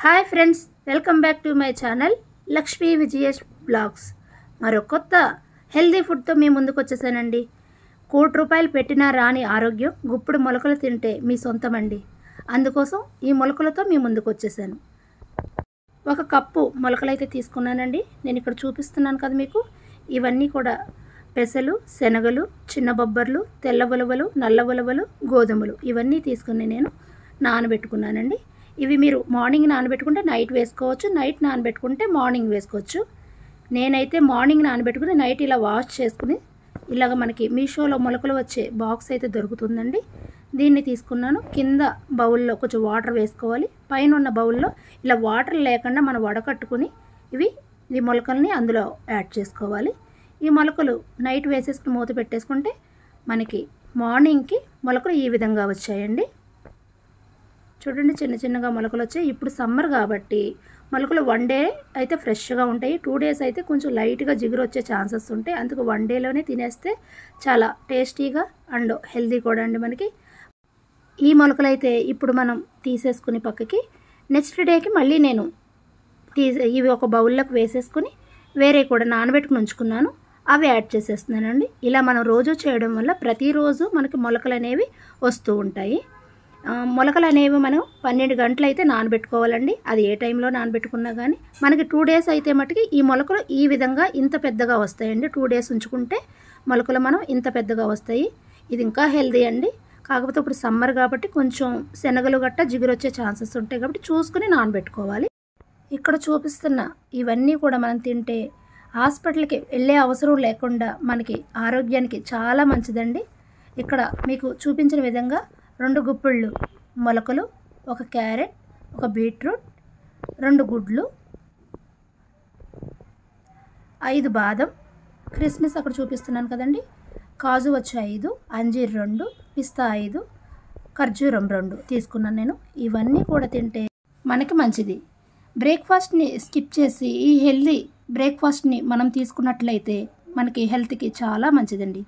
Hi friends, welcome back to my channel Lakshmi Vijayesh blogs. మరో కొత్త healthy ఫుడ్తో మీ ముందుకు వచ్చేసానండి. ₹1,00,00,000 పెట్టినా రాని ఆరోగ్యం గుప్పుడు మొలకలు తింటే మీ సొంతమండి. అందుకోసం ఈ మొలకలతో మీ ముందుకు వచ్చేసాను. 1 కప్పు మొలకలైతే తీసుకున్నానండి. నేను ఇక్కడ చూపిస్తున్నాను కదా మీకు. ఇవన్నీ కూడా పెసలు, శనగలు, చిన్న బొబ్బర్లు, తెల్ల ఉలవలు, నల్ల ఉలవలు, గోధుమలు ఇవన్నీ తీసుకుని నేను నానబెట్టుకున్నానండి. ఇవి మీరు మార్నింగ్ నానబెట్టుకుంటే నైట్ వేసుకోవచ్చు, నైట్ నానబెట్టుకుంటే మార్నింగ్ వేసుకోవచ్చు. నేనైతే మార్నింగ్ నానబెట్టుకుని నైట్ ఇలా వాష్ చేసుకుని ఇలాగ మనకి మీషోలో మొలకలు వచ్చే బాక్స్ అయితే దొరుకుతుందండి. దీన్ని తీసుకున్నాను. కింద బౌల్లో కొంచెం వాటర్ వేసుకోవాలి. పైన ఉన్న బౌల్లో ఇలా వాటర్ లేకుండా మనం వడకట్టుకుని ఈ మొలకల్ని అందులో యాడ్ చేసుకోవాలి. ఈ మొలకలు నైట్ వేసేసుకుని మూత పెట్టేసుకుంటే మనకి మార్నింగ్కి మొలకలు ఈ విధంగా వచ్చాయండి. చూడండి, చిన్న చిన్నగా మొలకలు వచ్చాయి. ఇప్పుడు సమ్మర్ కాబట్టి మొలకలు 1 డే అయితే ఫ్రెష్గా ఉంటాయి. 2 డేస్ అయితే కొంచెం లైట్గా జిగురు వచ్చే ఛాన్సెస్ ఉంటాయి. అందుకు 1 డేలోనే తినేస్తే చాలా టేస్టీగా అండ్ హెల్దీ కూడా అండి మనకి. ఈ మొలకలు అయితే ఇప్పుడు మనం తీసేసుకుని పక్కకి నెక్స్ట్ డేకి మళ్ళీ నేను ఇవి ఒక బౌల్లోకి వేసేసుకుని వేరే కూడా నానబెట్టుకుని ఉంచుకున్నాను, అవి యాడ్ చేసేస్తున్నానండి. ఇలా మనం రోజు చేయడం వల్ల ప్రతిరోజు మనకి మొలకలు అనేవి వస్తూ ఉంటాయి. మొలకలు అనేవి మనం 12 గంటలు అయితే నానబెట్టుకోవాలండి. అది ఏ టైంలో నానబెట్టుకున్నా కానీ మనకి 2 డేస్ అయితే మటుకి ఈ మొలకలు ఈ విధంగా ఇంత పెద్దగా వస్తాయండి. 2 డేస్ ఉంచుకుంటే మొలకలు మనం ఇంత పెద్దగా వస్తాయి. ఇది ఇంకా హెల్దీ అండి. కాకపోతే ఇప్పుడు సమ్మర్ కాబట్టి కొంచెం శనగలు గట్ట జిగురు వచ్చే ఛాన్సెస్ ఉంటాయి కాబట్టి చూసుకుని నానబెట్టుకోవాలి. ఇక్కడ చూపిస్తున్న ఇవన్నీ కూడా మనం తింటే హాస్పిటల్కి వెళ్ళే అవసరం లేకుండా మనకి ఆరోగ్యానికి చాలా మంచిదండి. ఇక్కడ మీకు చూపించిన విధంగా 2 గుప్పిళ్ళు మొలకలు, 1 క్యారెట్, 1 బీట్రూట్, 2 గుడ్లు, 5 బాదం, కిస్మిస్ అక్కడ చూపిస్తున్నాను కదండి, కాజు వచ్చి 5, అంజీర్ 2, పిస్తా 5, ఖర్జూరం 2 తీసుకున్నాను నేను. ఇవన్నీ కూడా తింటే మనకి మంచిది. బ్రేక్ఫాస్ట్ని స్కిప్ చేసి ఈ హెల్దీ బ్రేక్ఫాస్ట్ని మనం తీసుకున్నట్లయితే మనకి హెల్త్కి చాలా మంచిదండి.